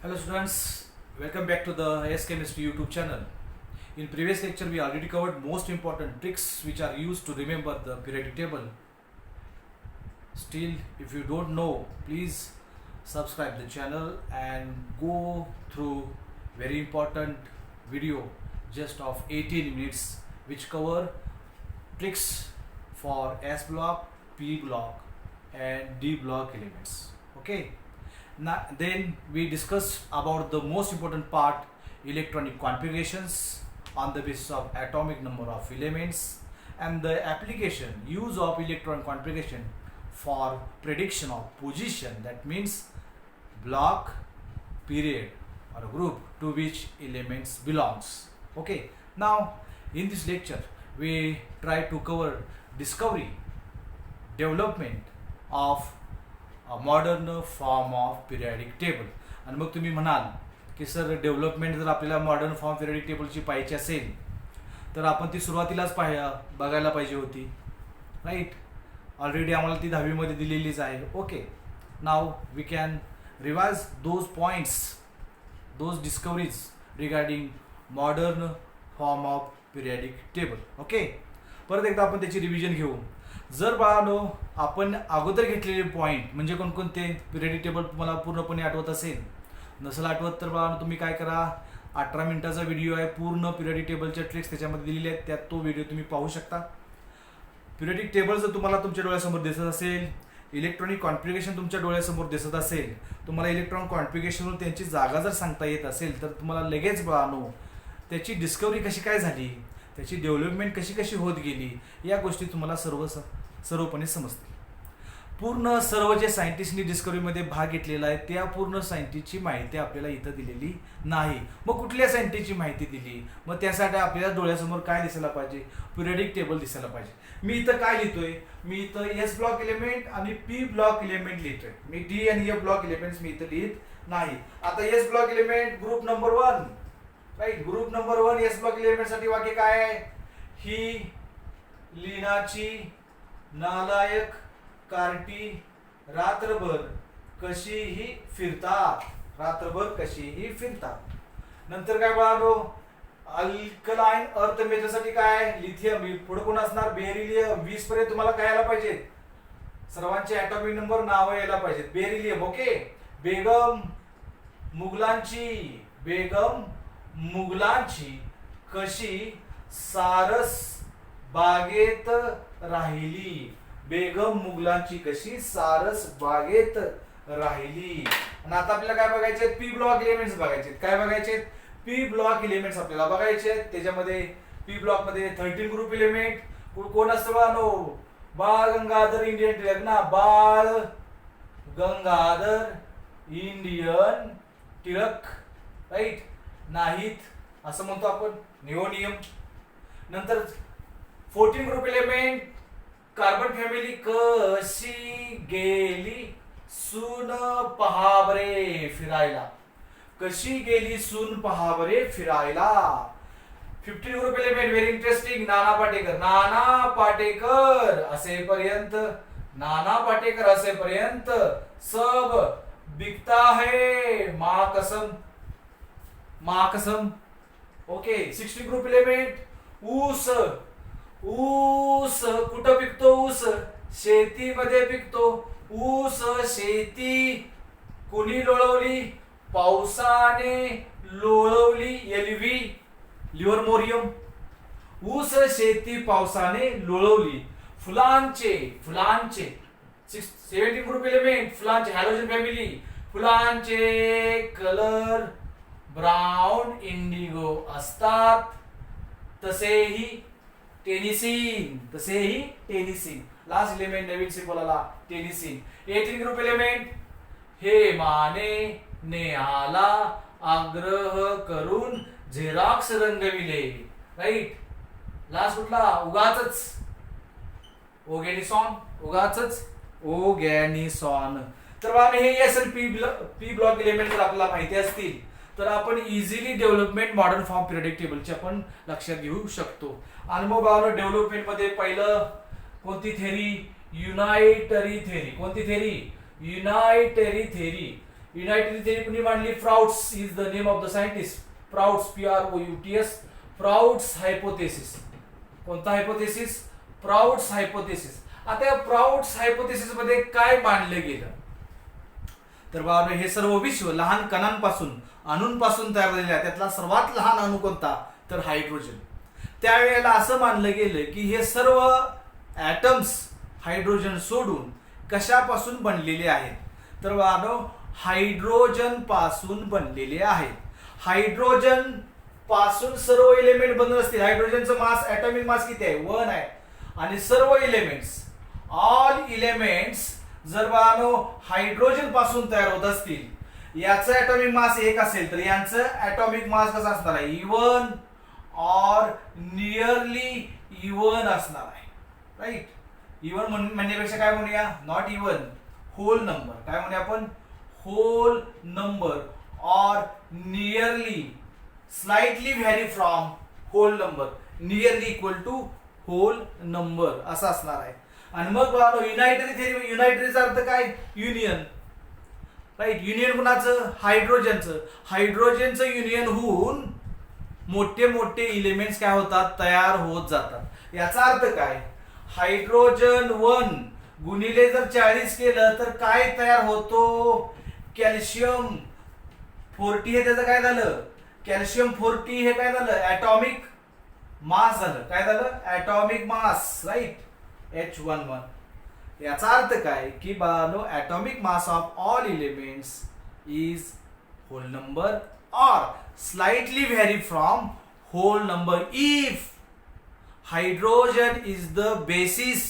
Hello students, welcome back to the AS Chemistry YouTube channel. In previous lecture we already covered most important tricks which are used to remember the periodic table. Still, if you don't know, please subscribe the channel and go through very important video just of 18 minutes which cover tricks for S block, P block and D block elements. Okay. Now, then we discussed about the most important part, electronic configurations on the basis of atomic number of elements and the application use of electron configuration for prediction of position, that means block, period or group to which elements belongs. Okay, now in this lecture we try to cover discovery, development of modern form of periodic table. आणि मग तुम्ही म्हणाल की sir development जर आपल्याला modern form periodic टेबलची पाहिजे असेल तर आपण ती सुरुवातीलाच बघायला पाहिजे होती, राईट. ऑलरेडी आम्हाला ती 10वी मध्ये दिलेलीच आहे. Okay, now we can revise those points, those discoveries regarding modern form of periodic table. Okay, परत एकदा आपण त्याची रिव्हिजन घेऊ. जर बाळांनो आपण अगोदर घेतलेले पॉईंट म्हणजे कोणकोणते पिरियडिक टेबल तुम्हाला पूर्णपणे आठवत असेल, नसेल आठवत तर बाळांनो तुम्ही काय करा, 18 मिनिटाचा व्हिडिओ आहे, पूर्ण पिरियडिक टेबलच्या ट्रिक्स त्याच्यामध्ये दिलेले आहेत, त्यात तो व्हिडिओ तुम्ही पाहू शकता. पिरियडिक टेबल जर तुम्हाला तुमच्या डोळ्यासमोर दिसत असेल, इलेक्ट्रॉनिक कॉन्फिगरेशन तुमच्या डोळ्यासमोर दिसत असेल, तुम्हाला इलेक्ट्रॉन कॉन्फिगरेशनवर त्यांची जागा जर सांगता येत असेल तर तुम्हाला लगेच बाळांनो त्याची डिस्कवरी कशी काय झाली, त्याची डेव्हलपमेंट कशी कशी होत गेली, या गोष्टी तुम्हाला सर्वपणे समजतील. पूर्ण सर्व जे सायंटिस्टनी डिस्कवरीमध्ये भाग घेतलेला आहे त्या पूर्ण सायंटिस्टची माहिती आपल्याला इथं दिलेली नाही. मग कुठल्या सायंटिस्टची माहिती दिली, मग त्यासाठी आपल्याला डोळ्यासमोर काय दिसायला पाहिजे, पिरियडिक टेबल दिसायला पाहिजे. मी इथं काय लिहितोय, मी इथं एस ब्लॉक एलिमेंट आणि पी ब्लॉक एलिमेंट लिहितोय, मी डी आणि एफ ब्लॉक एलिमेंट्स मी इथं लिहित नाही. आता S block element group number 1, right, group number 1 S block element साठी वाक्य काय आहे, ही लिनाची नालायक कार्टी रात्रभर कशीही फिरतात, रात्रभर कशीही फिरतात. नंतर काय बाळांनो, अल्कलाइन अर्थ मेजरसाठी काय, लिथियम, पुढे कोण असणार, बेरिलियम. 20 पर्यंत तुम्हाला काय यायला पाहिजे, सर्वांचे ॲटॉमिक नंबर नाव यायला पाहिजेत. बेरिलियम. ओके, बेगम मुघलांची कशी सारस बागेत राहिली, बेगम मुघलांची कशी सारस बागेत राहिली. आणि आता आपल्याला काय बघायचे, पी ब्लॉक एलिमेंट्स बघायचे. काय बघायचे, पी ब्लॉक एलिमेंट्स आपल्याला बघायचे. त्याच्यामध्ये पी ब्लॉक मध्ये 13 ग्रुप एलिमेंट. कोण असतं बाळांनो, बाळ गंगाधर इंडियन टिळक ना, बाळ गंगाधर इंडियन टिळक, राईट, नाहीत असं म्हणतो आपण, निओनियम. नंतर 14 ग्रुप एलिमेंट, कार्बन फॅमिली कशी गेली सून पहाबरे फिरायला, कशी गेली सून पहाबरे फिरायला. 15 group element very interesting, Nana Patekar असेपर्यंत सब बिकता है माँ कसम. ओके, 16 ग्रुप एलिमेंट, ऊस कुठं पिकतो, ऊस शेतीमध्ये पिकतो. ऊस शेती कुणी लोळवली, पावसाने लोळवली, एलव्ही लिव्हरमोरियम. ऊस शेती पावसाने लोळवली. फुलांचे 17 ग्रुप एलिमेंट, फुलांचे हॅलोजन फॅमिली, फुलांचे कलर ब्राऊन इंडिगो असतात, तसेही टेनिसिन. लास्ट एलिमेंट नवीन सिंबल आला, टेनिसिन. 18 ग्रुप एलिमेंट, हेमाने नेहाला आग्रह करून झेरॉक्स रंगविले, राईट. लास्ट कुठला, ओगॅनिसॉन. तर हे एस आणि पी ब्लॉक एलिमेंट जर आपल्याला माहिती असतील तर आपण easily development modern form periodic टेबलची आपण लक्षात घेऊ शकतो. आणि मग बाबा डेव्हलपमेंट मध्ये पहिलं कोणती थेरी, युनायटरी थेरी. कोणती theory, unitary theory. United theory कुणी मांडली? Prout's is the name of the scientist. Prout's, PROUTS, Prout's hypothesis. कोणता हायपोथेसिस? Prout's hypothesis. आता या प्राउड्स हायपोथेसिस मध्ये काय मांडलं गेलं? तर बाबा हे सर्व विश्व लहान कणांपासून, अणूंपासून तयार झालेले आहे. त्यातला सर्वात लहान अणू कोणता? तर हायड्रोजन. त्यावेळेला असं मानलं गेलं की हे सर्व ॲटम्स हायड्रोजन सोडून कशापासून बनलेले आहेत? तर बाबा हायड्रोजन पासून बनलेले आहेत. हायड्रोजन पासून सर्व एलिमेंट बनत असतील. हायड्रोजनचं मास, ॲटॉमिक मास किती आहे? 1 आहे. आणि सर्व एलिमेंट्स, ऑल एलिमेंट्स जर बानो हायड्रोजन पासून तयार होत असतील, याचं ॲटॉमिक मास 1 असेल तर यांचं ॲटॉमिक मास कसं असणार आहे? इवन ऑर नियरली इवन असणार आहे. राईट. इवन म्हणण्यापेक्षा काय म्हणूया? Not even, whole number. काय म्हणूया आपण? Whole number or nearly, slightly vary from whole number, nearly equal to whole number असं असणार आहे. आणि मग युनायटरी थिअरी, युनायटरीचा अर्थ काय? युनियन. राईट. युनियन कुणाचं? हायड्रोजनचं. हायड्रोजनचं युनियन होऊन मोठे मोठे इलेमेंट्स काय होतात? तयार होत जातात. याचा अर्थ काय? हायड्रोजन 1 गुणिले जर 40 केलं तर काय तयार होतो? कॅल्शियम 40 हे त्याचं काय झालं? कॅल्शियम 40 हे काय झालं? ॲटॉमिक मास झालं. काय झालं? Atomic mass. राईट. H11. याचा अर्थ काय की बानो atomic mass of all elements is whole number or slightly vary from whole number if hydrogen is the basis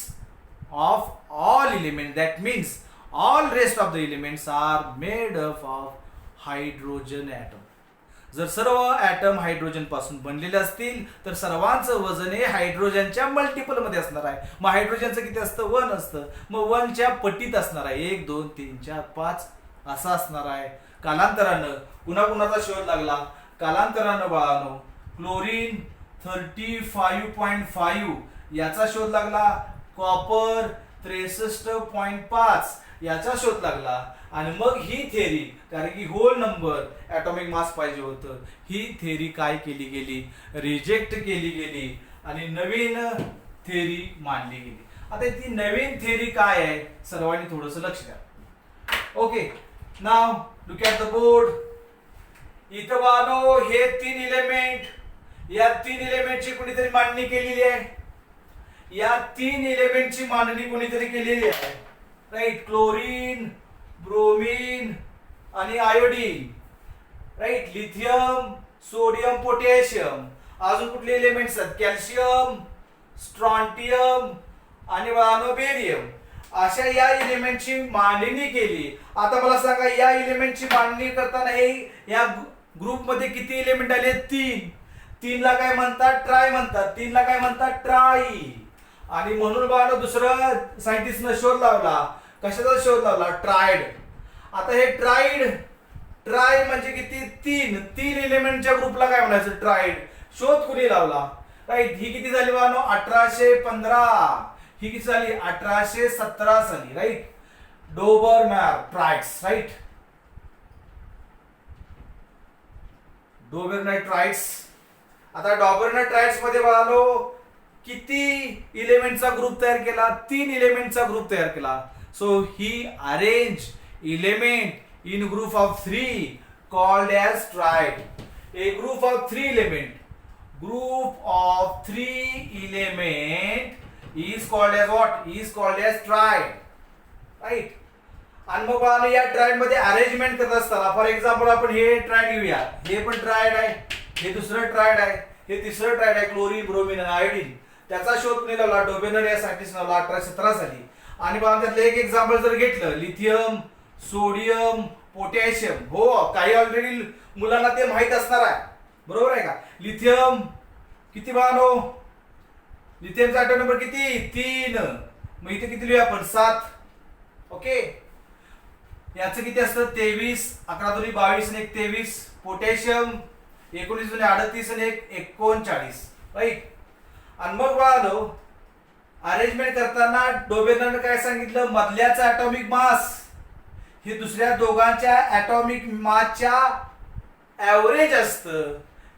of all elements. That means all rest of the elements are made up of hydrogen atom. जर सर्व item hydrogen पासून बनलेले असतील तर सर्वांचं वजन हे हायड्रोजनच्या मल्टिपल मध्ये असणार आहे. मग हायड्रोजनचं किती असतं? 1 असतं. मग 1 च्या पटीत असणार आहे. 1 2 3 4 5 असं असणार आहे. कालांतरानं कुणाकुणाचा शोध लागला? कालांतरानं बाळानो क्लोरीन 35.5 याचा शोध लागला. कॉपर 63.5 याचा शोध लागला. आणि मग ही थेरी, कारण की होल नंबर ॲटॉमिक मास पाहिजे होतं, ही थेरी काय केली गेली? रिजेक्ट केली गेली आणि नवीन थेरी मांडली गेली. आता ती नवीन थेरी काय आहे? सर्वांनी थोडंसं लक्ष द्या. Okay, now look at the board. इथं बानो हे 3 एलिमेंट, या 3 एलिमेंटची कोणीतरी मांडणी केलेली आहे. या 3 एलिमेंटची मांडणी कोणीतरी केलेली आहे. राईट. क्लोरीन, ब्रोमीन आणि iodine. Right. Lithium, sodium, potassium. अजून कुठले एलिमेंट्स आहेत? कॅल्शियम, स्ट्रॉन्टियम आणि बेरियम. अशा या एलिमेंटची मांडणी केली. आता मला सांगा, या एलिमेंटची मांडणी करताना हे या ग्रुप मध्ये किती एलिमेंट आले? 3. 3 ला काय म्हणतात? ट्राय म्हणतात. 3 ला काय म्हणतात? ट्राई. आणि म्हणून दुसरं सायंटिस्टनं शोध लावला. कशाचा शोध लावला? ट्रायड. आता हे ट्राय म्हणजे किती? 3 एलिमेंटच्या ग्रुपला काय म्हणायचं? ट्रायड. शोध कुणी लावला? राईट. ही किती झाली 1815. ही किती झाली? 1817 साली. राईट. डोबरमॅन ट्राइड्स. राईट. डोबरमॅन ट्राइड्स. आता डॉबरमॅन ट्राइड्स मध्ये किती एलिमेंटचा ग्रुप तयार केला? 3 एलिमेंटचा ग्रुप तयार केला. So he arrange element in group of 3 called as triad. A group of 3 element. Group of 3 element is called as what? Is called as triad. Right? आणि मग या ट्रायड मध्ये अरेंजमेंट करत असताना, फॉर एक्झाम्पल आपण हे ट्रायड घेऊया. हे पण ट्रायड आहे, हे दुसरं ट्रायड आहे, हे तिसरं ट्रायड आहे. क्लोरीन, ब्रोमीन आणि आयोडीन. त्याचा शोध कोणी लावला? डोबेनर या सायंटिस्ट लावला 1817 साली. आणि त्यातलं एक एक्झाम्पल जर घेतलं, लिथियम, सोडियम, पोटॅशियम. हो, काही ऑलरेडी मुलांना ते माहित असणार आहे. बरोबर आहे का? लिथियम किती बानो? लिथियमचा ॲटॉम नंबर किती? 3. मग इथे किती लिहूया आपण? 7. ओके. याचं किती असतं? 23. 11 दूनी 22 आणि 1 23. पोटॅशियम 19 दूनी 38 आणि 1 39. राईट. आणि मग अरेंजमेंट करताना डोबेनरने काय सांगितलं? मधल्याचा ॲटॉमिक मास हे दुसऱ्या दोघांच्या ॲटॉमिक मासच्या ॲव्हरेज असतं,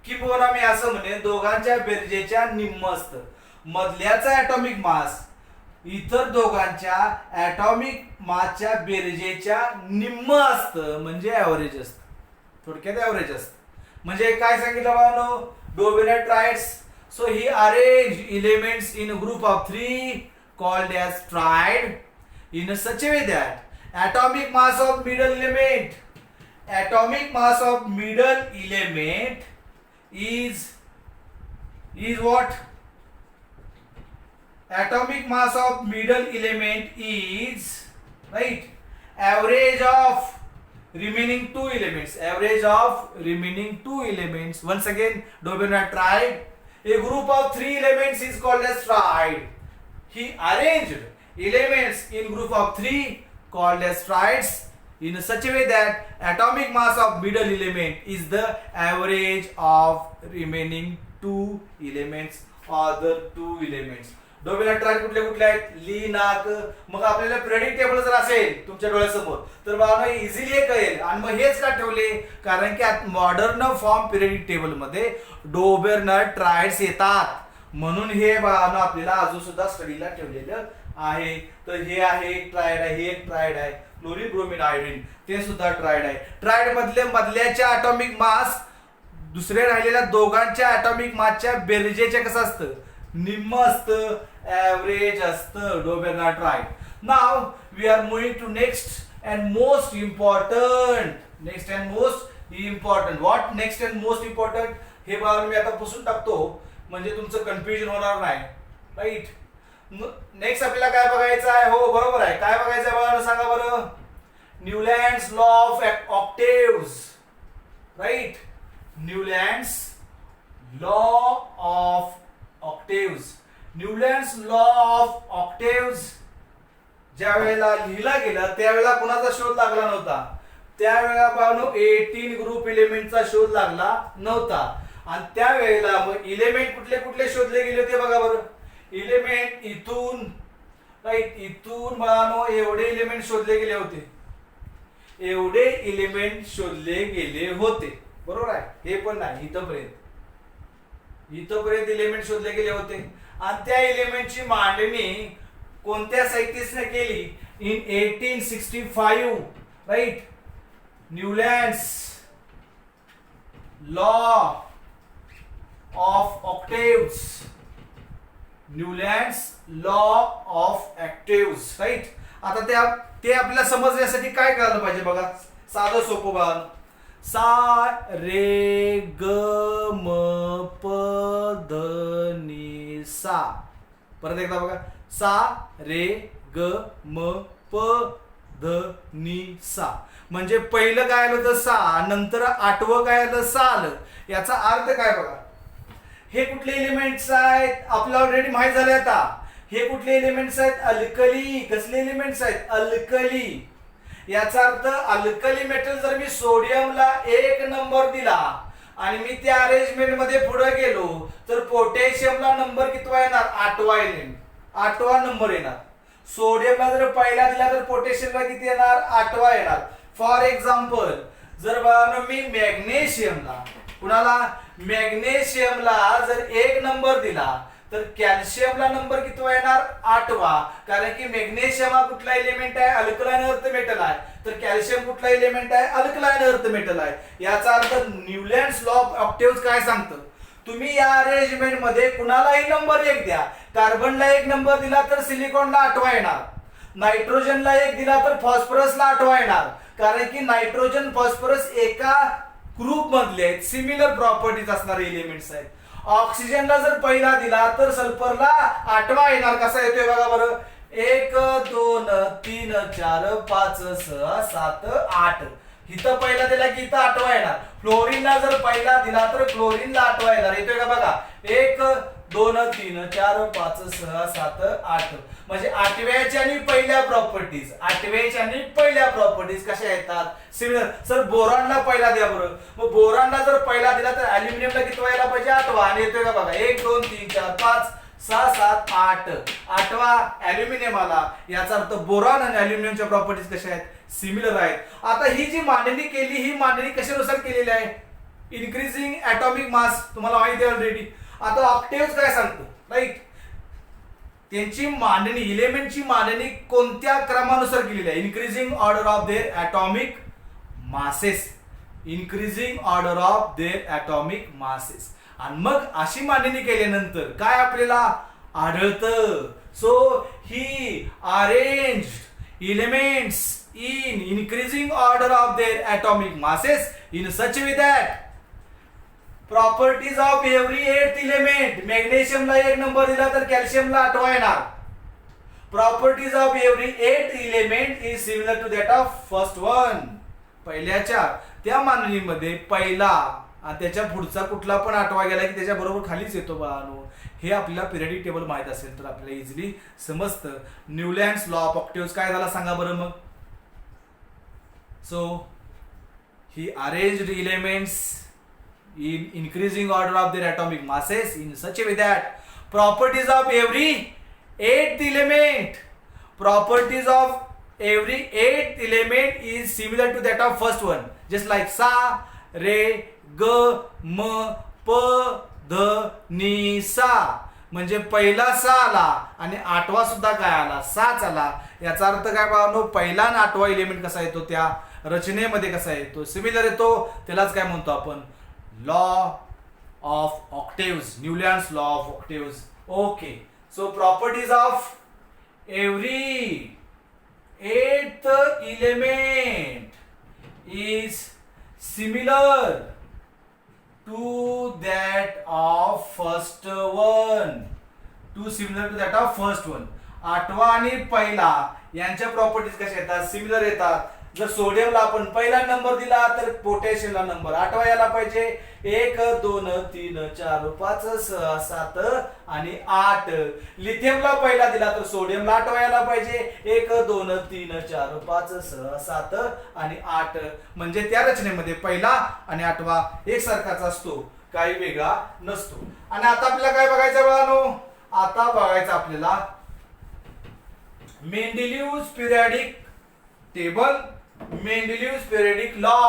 किंवा मी असं म्हणेन दोघांच्या बेरजेच्या निम्म असतं. मधल्याचा ॲटॉमिक मास इतर दोघांच्या ॲटॉमिक मासच्या बेरजेच्या निम्म असतं, म्हणजे ॲव्हरेज असतं. थोडक्यात ॲव्हरेज असतं. म्हणजे काय सांगितलं बाळांनो, Dobereiner triads. So he arrange elements in group of 3 called as triad in such a way that atomic mass of middle element is what? Atomic mass of middle element is, right, average of remaining two elements. Once again, Dobinat triad. A group of 3 elements is called as triad. He arranged elements in group of 3 called as triads in such a way that atomic mass of middle element is the average of remaining two elements, other two elements. Dobereiner triad कुठले कुठले आहेत? ली, नाक. मग आपल्याला periodic table जर असेल तुमच्या डोळ्यासमोर तर बाळांनो इझिली हे कळेल. आणि मग हेच का ठेवले? कारण की मॉडर्न फॉर्म पिरियडिक टेबल मध्ये डोबेनाट ट्रायड्स येतात, म्हणून हे बाळांनो आपल्याला अजून सुद्धा स्टडीला ठेवलेलं आहे. तर हे आहे एक ट्रायड आहे, हे एक ट्रायड आहे. क्लोरीन, ब्रोमीन, आयोडीन ते सुद्धा ट्रायड आहे. ट्रायड मधल्याच्या ॲटॉमिक मास दुसरे राहिलेल्या दोघांच्या ॲटॉमिक मासच्या बेरजेच्या कसं असतं? निम्म असतं, ॲव्हरेज असतं. Dobereiner triad. Now we are moving to next and most important. What next and most important? हे बाळांनो मी आता पुसून टाकतो म्हणजे तुमचं कन्फ्युजन होणार नाही. राईट. नेक्स्ट आपल्याला काय बघायचं आहे? हो बरोबर आहे. काय बघायचं आहे बाळांनो सांगा बरं? Newlands law of octaves. Right. Newlands law of octaves. Newlands law of octaves ज्या वेळेला लिहिला गेला त्यावेळेला कोणाचा शोध लागला नव्हता. त्यावेळेला बाळांनो 18 ग्रुप एलिमेंटचा शोध लागला नव्हता. आणि त्यावेळेला मग इलेमेंट कुठले कुठले शोधले गेले होते बघा बरं. इलेमेंट इथून, राईट, इथून बाळांनो एवढे इलेमेंट शोधले गेले होते. एवढे इलेमेंट शोधले गेले होते. बरोबर आहे. हे पण नाही, इथपर्यंत इलेमेंट शोधले गेले होते. आणि त्या इलेमेंटची मांडणी कोणत्या सायंटिस्टने केली? In 1865. Right. Newlands law of octaves. Newlands law of octaves. Right. आता ते आपल्याला समजण्यासाठी काय करायला पाहिजे बघा. साधं सोपं बघा. सा रे ग म प ध नि सा. परत एकदा बघा. सा रे ग म प ध नि सा. म्हणजे पहिलं काय आलं तर सा, नंतर आठवं काय आलं सा आलं. याचा अर्थ काय बघा. हे कुठले एलिमेंट्स आहेत आपल्याला ऑलरेडी माहित झाले. आता हे कुठले एलिमेंट्स आहेत? अल्कली. कसले एलिमेंट्स आहेत? अल्कली. याचा अर्थ अल्कली मेटल जर मी सोडियमला 1 नंबर दिला आणि मी त्या अरेंजमेंट मध्ये पुढे गेलो तर पोटॅशियमला नंबर कितवा येणार? 8वा नंबर येणार. सोडियमला जर पहिला दिला तर पोटॅशियमला किती येणार? 8वा येणार. फॉर एक्झाम्पल जर मी मॅग्नेशियमला जर 1 नंबर दिला तर कॅल्शियमला नंबर कितवा येणार? 8वा. कारण की मॅग्नेशियम हा कुठला एलिमेंट आहे? अल्कलाइन अर्थ मेटल आहे. तर कॅल्शियम कुठला एलिमेंट आहे? अल्कलाइन अर्थ मेटल आहे. याचा अर्थ न्यूलँड्स लॉ ऑफ ऑक्टेव्स काय सांगतं? तुम्ही या अरेंजमेंट मध्ये कुणालाही नंबर 1 द्या. कार्बनला 1 नंबर दिला तर सिलिकॉनला 8वा येणार. नायट्रोजनला 1 दिला तर फॉस्फरसला 8वा येणार. कारण की नायट्रोजन फॉस्फरस एका ग्रुप मधले आहेत, सिमिलर प्रॉपर्टीज असणारे एलिमेंट्स आहेत. ऑक्सिजनला जर पहिला दिला तर सल्फरला 8वा येणार. कसा येतोय बघा बरं. 1 2 3 4 5 6 7 8. इथं पहिला दिला की इथं 8वा येणार. फ्लोरीनला जर पहिला दिला तर फ्लोरीनला 8वा येणार. येतोय का बघा. 1 2 3 4 5 6 7 8. म्हणजे 8व्याच्या आणि पहिल्या प्रॉपर्टीज कशा येतात? सिमिलर. सर बोरॉनला पहिला द्या बरं. मग बोरॉनला जर पहिला दिला तर अल्युमिनियमला किती यायला पाहिजे? 8वा. आणि येतोय का बघा. 1 2 3 4 5 6 7 8. 8वा अल्युमिनियम आला. याचा अर्थ बोरॉन आणि अल्युमिनियमच्या प्रॉपर्टीज कशा आहेत? सिमिलर आहेत. आता ही जी मांडणी केली ही मांडणी कशानुसार केलेली आहे? इन्क्रीजिंग ऍटॉमिक मास, तुम्हाला माहिती आहे ऑलरेडी. आता ऑक्टेव्ह काय सांगतो, राईट? त्यांची मांडणी, इलेमेंटची मांडणी कोणत्या क्रमानुसार केलेली आहे? Increasing order of there atomic masses. Increasing order of there atomic masses. आणि मग अशी मांडणी केल्यानंतर काय आपल्याला आढळतं? So he arranged elements in increasing order of their atomic masses in such a way that properties of every eighth element, मॅग्नेशियमला 1 number दिला तर कॅल्शियमला 8वा येणार. properties of every eighth element is similar to that of first one. पहिल्याच्या त्या मांडणीमध्ये पहिला आणि त्याच्या पुढचा कुठला पण 8वा गेला की त्याच्या बरोबर खालीच येतो बाळांनो. हे आपल्याला पिरियडिक टेबल माहित असेल तर आपल्याला इझिली समजतं. न्यूलँड्स लॉ ऑफ ऑक्टेव्ह्ज काय झाला सांगा बरं मग. So he arranged elements in increasing order of their atomic masses in such a way that properties of every eighth element is similar to that of first one, just like sa, re, ga, ma, pa, dha, ni, sa. म्हणजे पहिला 6 आला आणि 8वा सुद्धा काय आला? 6च आला. याचा अर्थ काय बाळांनो? पहिला आणि 8वा एलिमेंट कसा येतो? त्या रचनेमध्ये कसा येतो? सिमिलर येतो. त्यालाच काय म्हणतो आपण? Law of octaves, Newlands law of octaves. Okay. So properties of every 8th element is similar to that of first one. Similar to that of first one. 8वा आणि पहिला यांच्या प्रॉपर्टीज कशा येतात? सिमिलर येतात. जर सोडियमला आपण पहिला नंबर दिला तर पोटॅशियमला नंबर 8वा यायला पाहिजे. 1 2 3 4 5 6 7 आणि 8. लिथियमला पहिला दिला तर सोडियमला 8वा यायला पाहिजे. 1 2 3 4 5 6 7 आणि 8. म्हणजे त्या रचनेमध्ये पहिला आणि 8वा एकसारखाच असतो, काही वेगळा नसतो. आणि आता आपल्याला काय बघायचं बाळांनो? आता बघायचं आपल्याला Mendeleev's periodic table, Mendeleev's periodic law,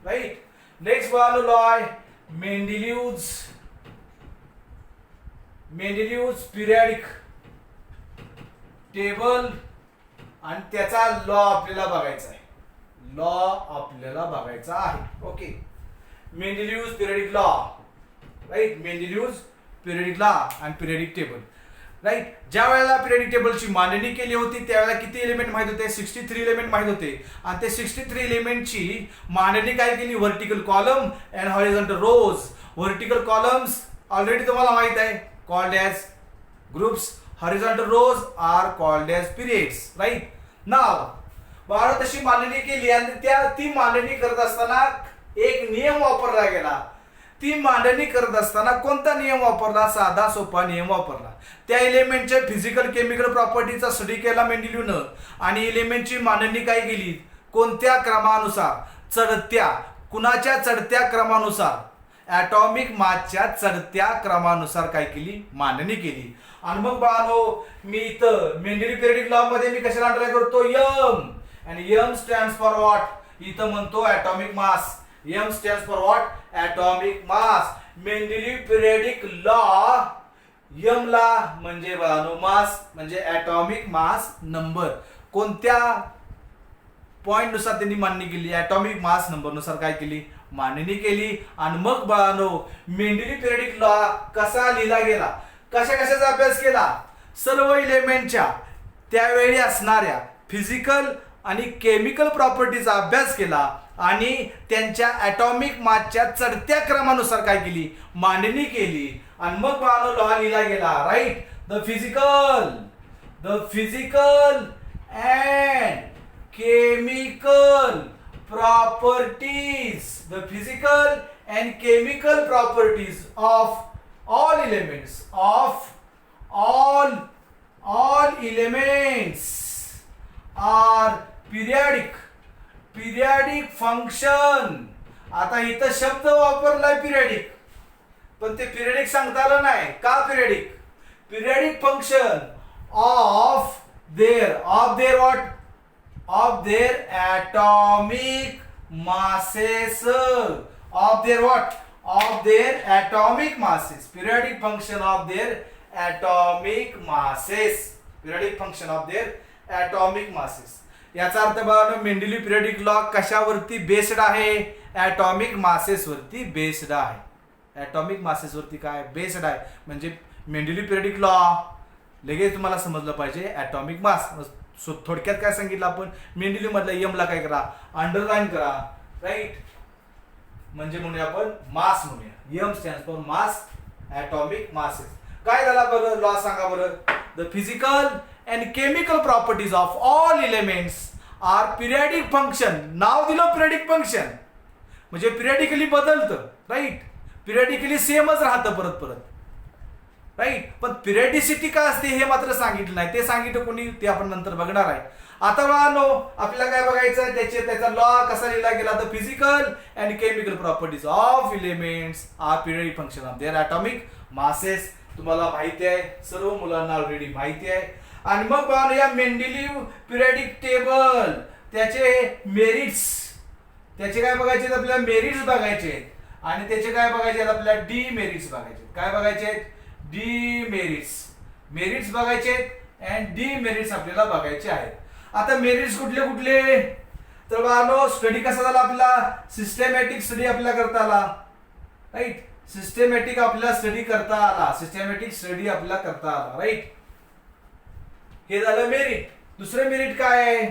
right? Next बाळांनो लॉ आहे मेंडेलिव्हज पिरियडिक टेबल आणि त्याचा लॉ आपल्याला बघायचा आहे. Okay. Mendeleev's periodic law, right? Mendeleev's periodic law आणि पिरियडिक टेबल, राईट? ज्या वेळेला पिरियडिक टेबलची मांडणी केली होती त्यावेळेला किती एलिमेंट माहित होते? 63 एलिमेंट माहित होते. आणि ते 63 एलिमेंटची मांडणी काय केली? Vertical column and horizontal rows. Vertical columns already तुम्हाला माहित आहे, called as groups. Horizontal rows are called as periods, right? नाव बाळा तशी मांडणी केली आणि ती मांडणी करत असताना एक नियम वापरला गेला. ती मांडणी करत असताना कोणता नियम वापरला? साधा सोपा नियम वापरला. त्या एलिमेंटच्या फिजिकल केमिकल प्रॉपर्टीचा स्टडी केला मेंडेलिव्हनं आणि एलिमेंटची मांडणी काय केली? कोणत्या क्रमानुसार? चढत्या. कुणाच्या चढत्या क्रमानुसार? ॲटॉमिक मासच्या चढत्या क्रमानुसार काय केली? मांडणी केली. आणि मग बाळांनो मी इथं मेंडेलिव्ह पिरियडिक लॉ मध्ये मी कशाला अंडरलाईन करतो? यम. आणि यम स्टँड्स फॉर व्हॉट? इथं म्हणतो atomic mass. M stands for what? Atomic mass. Mendeleev periodic law M ला म्हणजे मास म्हणजे ॲटॉमिक मास नंबर. कोणत्या पॉइंट नुसार त्यांनी मांडणी केली? ॲटॉमिक मास नंबर नुसार काय केली? मांडणी केली. आणि मग बाळांनो मेंडेलिव्ह पिरियडिक लॉ कसा लिहिला गेला? कशाचा अभ्यास केला? सर्व एलिमेंटच्या त्यावेळी असणाऱ्या फिजिकल आणि केमिकल प्रॉपर्टीचा अभ्यास केला आणि त्यांच्या ॲटॉमिक मासच्या चढत्या क्रमानुसार काय केली? मांडणी केली. आणि मग बाळांनो लॉ लिहिला गेला, right? The physical and chemical properties of all elements are periodic function. आता इथं शब्द वापरलाय पिरियडिक, पण ते पिरियडिक सांगता आलं नाही का? Periodic function of there what? of their atomic masses. Of their what? Of their atomic masses. Periodic function of their atomic masses. Periodic function of their atomic masses. याचा अर्थ बघा, मेंडेली पिरियडिक लॉ कशावरती बेस्ड आहे? Atomic masses वरती based आहे. Atomic masses वरती काय based आहे? म्हणजे मेंडेली पिरियडिक लॉ लगेच तुम्हाला समजलं पाहिजे. ॲटॉमिक मास थोडक्यात काय सांगितलं आपण? मेंडेली मधल्या यम ला काय करा? अंडरलाईन करा. राईट, म्हणजे म्हणूया आपण मास म्हणूया. M stands for mass, atomic masses. काय झाला बरं लॉ सांगा बरं? The physical and chemical properties of all elements are periodic function. नाव दिलं periodic function म्हणजे periodically बदलतं. राईट, periodically सेमच राहतं परत परत. राईट, पण पिरियडिसिटी काय असते हे मात्र सांगितलं नाही. ते सांगितलं कोणी ते आपण नंतर बघणार आहे. आता बघा आपल्याला काय बघायचं? त्याचा लॉ कसा लिहिला गेला? The physical and chemical properties of elements are periodic function of their atomic masses. तुम्हाला माहिती आहे, सर्व मुलांना ऑलरेडी माहिती आहे. आणि मग बघा या मेंडेलीव पिरियडिक टेबल त्याचे मेरिट्स, त्याचे काय बघायचे? आपल्याला मेरिट्स बघायचे आहेत. आणि त्याचे काय बघायचे आहेत? आपल्याला डी मेरिट्स बघायचे. काय बघायचे आहेत? D merits. मेरिट्स बघायचे आहेत अँड डी मेरिट्स आपल्याला बघायचे आहेत. आता मेरिट्स कुठले कुठले? तर बघा स्टडी कसा झाला आपला? सिस्टमॅटिक स्टडी आपल्याला करता आला. राईट, सिस्टमॅटिक आपल्याला स्टडी करता आला. सिस्टमॅटिक स्टडी आपल्याला करता आला. राईट, हे झालं मेरिट. दुसरं मेरिट काय आहे?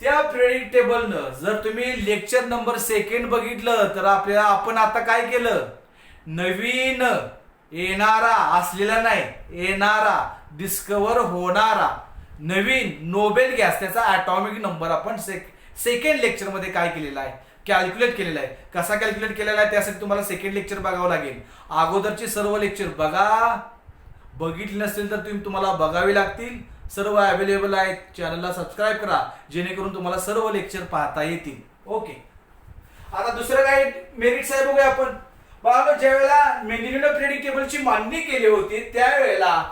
त्या पिरियडिक टेबलनं जर तुम्ही लेक्चर नंबर 2 बघितलं तर आपल्याला आपण आता काय केलं? नवीन येणारा, असलेला नाही, येणारा, डिस्कवर होणारा नवीन नोबेल गॅस त्याचा ॲटॉमिक नंबर आपण सेकंड लेक्चर मध्ये काय केलेला आहे? कॅल्क्युलेट केलेला आहे. कसा कॅल्क्युलेट केलेला आहे त्यासाठी तुम्हाला सेकंड लेक्चर बघावं लागेल. अगोदरचे सर्व लेक्चर बघा, बघितले नसतील तर तुम्हाला बघावे लागतील. सर्व अवेलेबल आहेत. चॅनलला सबस्क्राईब करा जेणेकरून तुम्हाला सर्व लेक्चर पाहता येतील. ओके, आता दुसरं काय मेरिट्स आहे बघूया आपण. बघा, ज्या वेळेला मेंडेलीव्ह पिरियडिक टेबलची मांडणी केली होती त्यावेळेला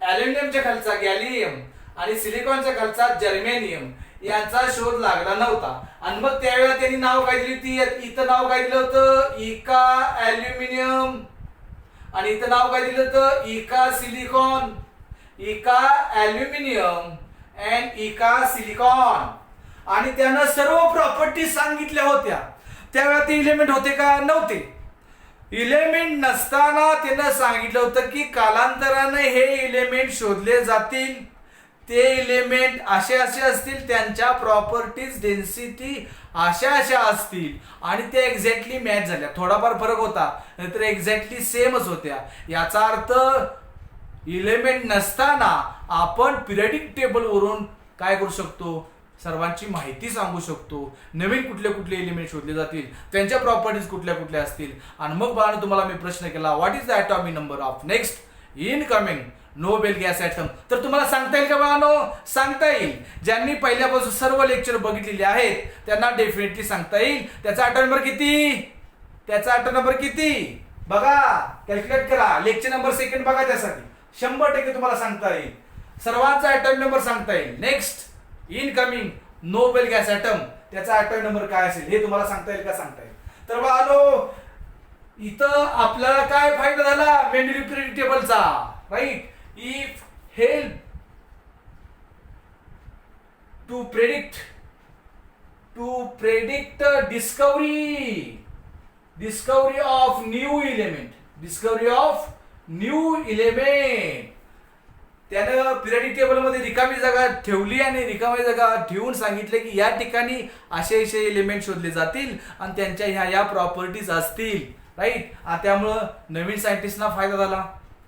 ॲल्युमिनियमच्या खालचा गॅलियम आणि सिलिकॉनच्या खालचा जर्मेनियम यांचा शोध लागला नव्हता. आणि मग त्यावेळेला त्यांनी नाव काय दिली होती? इथं नाव काय दिलं होतं? इका ॲल्युमिनियम. आणि इथं नाव काय दिलं होतं? इका सिलिकॉन. इका ॲल्युमिनियम अँड इका सिलिकॉन. आणि त्यानं सर्व प्रॉपर्टीज सांगितल्या होत्या. त्यावेळेला ते इलेमेंट होते का? नव्हते. इलेमेंट नसताना त्यानं सांगितलं होतं की कालांतराने हे इलेमेंट शोधले जातील. ते इलेमेंट असे असे असतील, त्यांच्या प्रॉपर्टीज डेन्सिटी अशा अशा असतील आणि ते एक्झॅक्टली मॅच झाल्या. थोडाफार फरक होता नाहीतर एक्झॅक्टली सेमच होत्या. याचा अर्थ इलेमेंट नसताना आपण पिरियडिक टेबल वरून काय करू शकतो? सर्वांची माहिती सांगू शकतो. नवीन कुठले कुठले एलिमेंट शोधले जातील, त्यांच्या प्रॉपर्टीज कुठल्या कुठल्या असतील. आणि मग बाळांनो तुम्हाला मी प्रश्न केला, what is the atomic number of next incoming noble gas atom? तर तुम्हाला सांगता येईल का बाळांनो? सांगता येईल. ज्यांनी पहिल्यापासून सर्व लेक्चर बघितलेले आहेत त्यांना डेफिनेटली सांगता येईल. त्याचा ॲटॉमिक नंबर किती? त्याचा ॲटॉमिक नंबर किती? बघा, कॅल्क्युलेट करा. लेक्चर नंबर 2 बघा, त्यासाठी 100% तुम्हाला सांगता येईल. सर्वांचा ॲटॉमिक नंबर सांगता येईल. Next incoming noble gas atom त्याचा ॲटॉमिक नंबर काय असेल हे तुम्हाला सांगता येईल का? सांगता येईल. तर बाळांनो इथं आपल्याला काय फायदा झाला मेंडेलीव्ह पिरियडिक टेबलचा? Right, if help to predict discovery of new element. त्यानं पिरियडिक टेबल मध्ये रिकामी जागा ठेवली आणि रिकामी जागा ठेवून सांगितले की या ठिकाणी असे असे एलिमेंट शोधले जातील आणि त्यांच्या ह्या प्रॉपर्टीज असतील. राईट, त्यामुळं नवीन सायंटिस्टना फायदा झाला.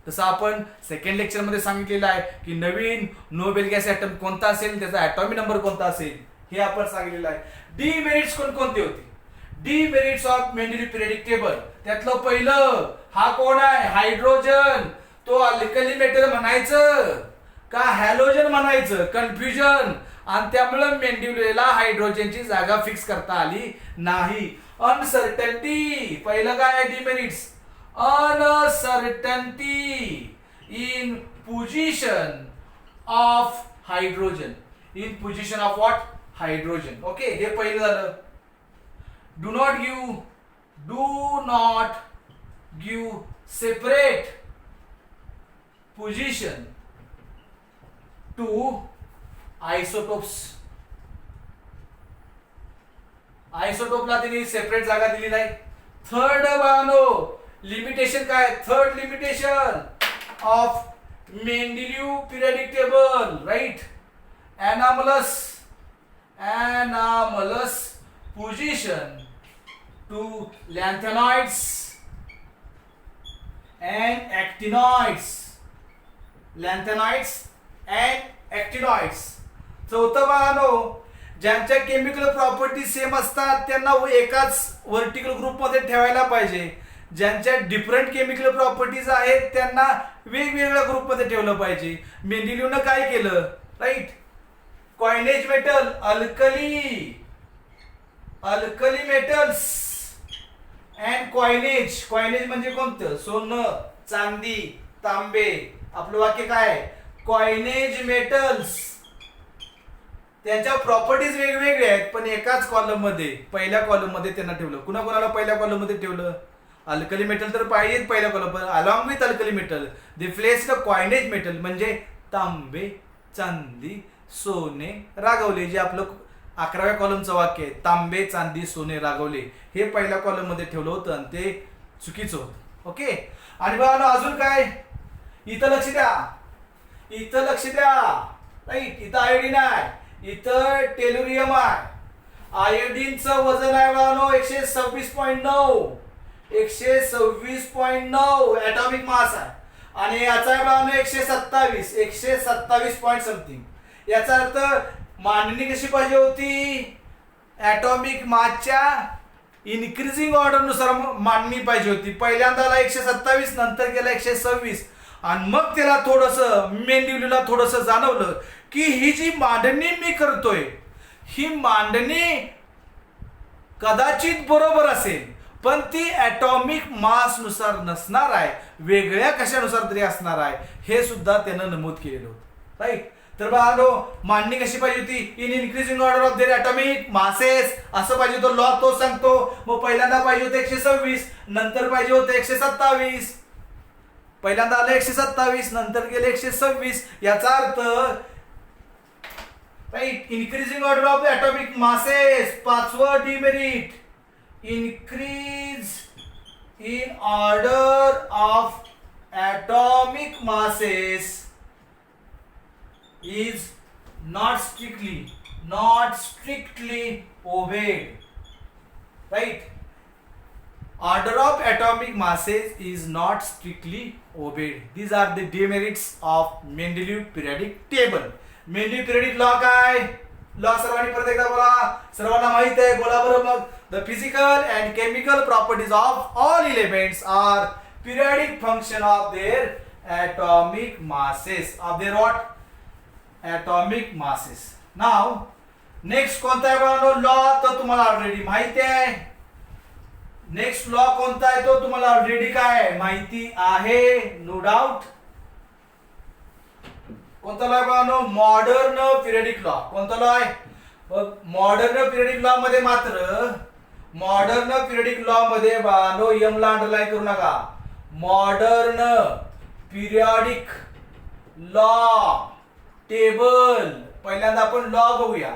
तसं आपण सेकंड लेक्चर मध्ये सांगितलेलं आहे की नवीन नोबेल गॅस ॲटम कोणता असेल, त्याचा ॲटॉमिक नंबर कोणता असेल हे आपण सांगितलेलं आहे. डी मेरिट्स कोणकोणते होते? Demerits of Mendeleev periodic table त्यातलं पहिलं, हा कोण आहे? हायड्रोजन. तो अल्कली मेटल म्हणायचं का हॅलोजन म्हणायचं? कन्फ्युजन. आणि त्यामुळे मेंडेलीव्हला हायड्रोजनची जागा फिक्स करता आली नाही. अनसर्टन्टी, पहिलं काय आहे demerits? Uncertainty in position of hydrogen. In position of what hydrogen. Okay, हे पहिलं झालं. Do not give separate position to isotopes. आयसोटोपला तिने सेपरेट जागा दिली नाही. थर्ड बानो लिमिटेशन काय, third limitation of Mendeleev periodic table, right. anomalous position to lanthanoids and actinoids. चौथं बानो ज्यांच्या केमिकल प्रॉपर्टी सेम असतात त्यांना एकाच व्हर्टिकल ग्रुप मध्ये ठेवायला पाहिजे. ज्यांच्या डिफरंट केमिकल प्रॉपर्टीज आहेत त्यांना वेगवेगळ्या ग्रुप मध्ये ठेवलं पाहिजे. मेंडेलिव्हनं काय केलं, right. Coinage metal, alkali metals and coinage म्हणजे कोणतं, सोनं, चांदी, तांबे. आपलं वाक्य काय, कॉइनेज मेटल्स. त्यांच्या प्रॉपर्टीज वेगवेगळ्या आहेत पण एकाच कॉलम मध्ये, पहिल्या कॉलम मध्ये त्यांना ठेवलं. कुणाला पहिल्या कॉलम मध्ये ठेवलं, अल्कली मेटल तर पाहिजे पहिल्या column. Along with alkali metal they placed coinage metal म्हणजे तांबे, चांदी, सोने, रागवले. जे आपलं 11व्या कॉलमचं वाक्य आहे, तांबे, चांदी, सोने, रागवले, हे पहिल्या कॉलम मध्ये ठेवलं होतं आणि ते चुकीचं होतं. ओके, आणि बघा अजून काय, इथं लक्ष द्या, राईट. इथं आयोडीन आहे, इथं टेलुरियम आहे. आयोडीनचं वजन आहे बघा 126.9 ॲटॉमिक मास आहे आणि याचा आहे बघा 127 पॉईंट समथिंग. याचा अर्थ मांडणी कशी पाहिजे होती, ॲटॉमिक मासच्या इन्क्रीजिंग ऑर्डर नुसार मांडणी पाहिजे होती. पहिल्यांदा 127, नंतर गेला 126 आणि मग त्याला थोडंसं मेंडेलिव्हला थोडंसं जाणवलं की ही जी मांडणी मी करतोय ही मांडणी कदाचित बरोबर असेल पण ती ॲटॉमिक मास नुसार नसणार आहे, वेगळ्या कशानुसार तरी असणार आहे, हे सुद्धा त्यानं नमूद केलेलं होतं, राईट. तर बघा मांडणी कशी पाहिजे होती, in increasing order of their atomic masses असं पाहिजे होतं. लॉ तो सांगतो. मग पहिल्यांदा पाहिजे होतं 126, नंतर पाहिजे होतं 127. पहिल्यांदा आलं 127, नंतर गेले 126. याचा अर्थ right, increasing order of the atomic masses. पाचवं demerit, increase in order of atomic masses is not strictly obeyed, right. Order of atomic masses is not strictly obeyed. These are the demerits of Mendeleev periodic table. Mendeleev periodic law काय, law सर्वांनी परत एकदा बोला, सर्वांना माहित आहे, बोला बरं मग. The physical and chemical properties of all elements are periodic function of their atomic masses. Of their what? Atomic masses. Now, next कोणता आहे बघा लॉ, तर तुम्हाला ऑलरेडी माहिती आहे. नेक्स्ट लॉ कोणता आहे तो तुम्हाला ऑलरेडी काय माहिती आहे, नो डाऊट. कोणता लॉ आहे बघा मॉडर्न पिरियडिक लॉ. कोणता लॉ आहे, मॉडर्न पिरियडिक लॉ मध्ये मात्र मॉडर्न पिरियडिक लॉ मध्ये बानो यम ला अंडरलाईन करू नका. मॉडर्न पिरियडिक लॉ टेबल, पहिल्यांदा आपण लॉ बघूया.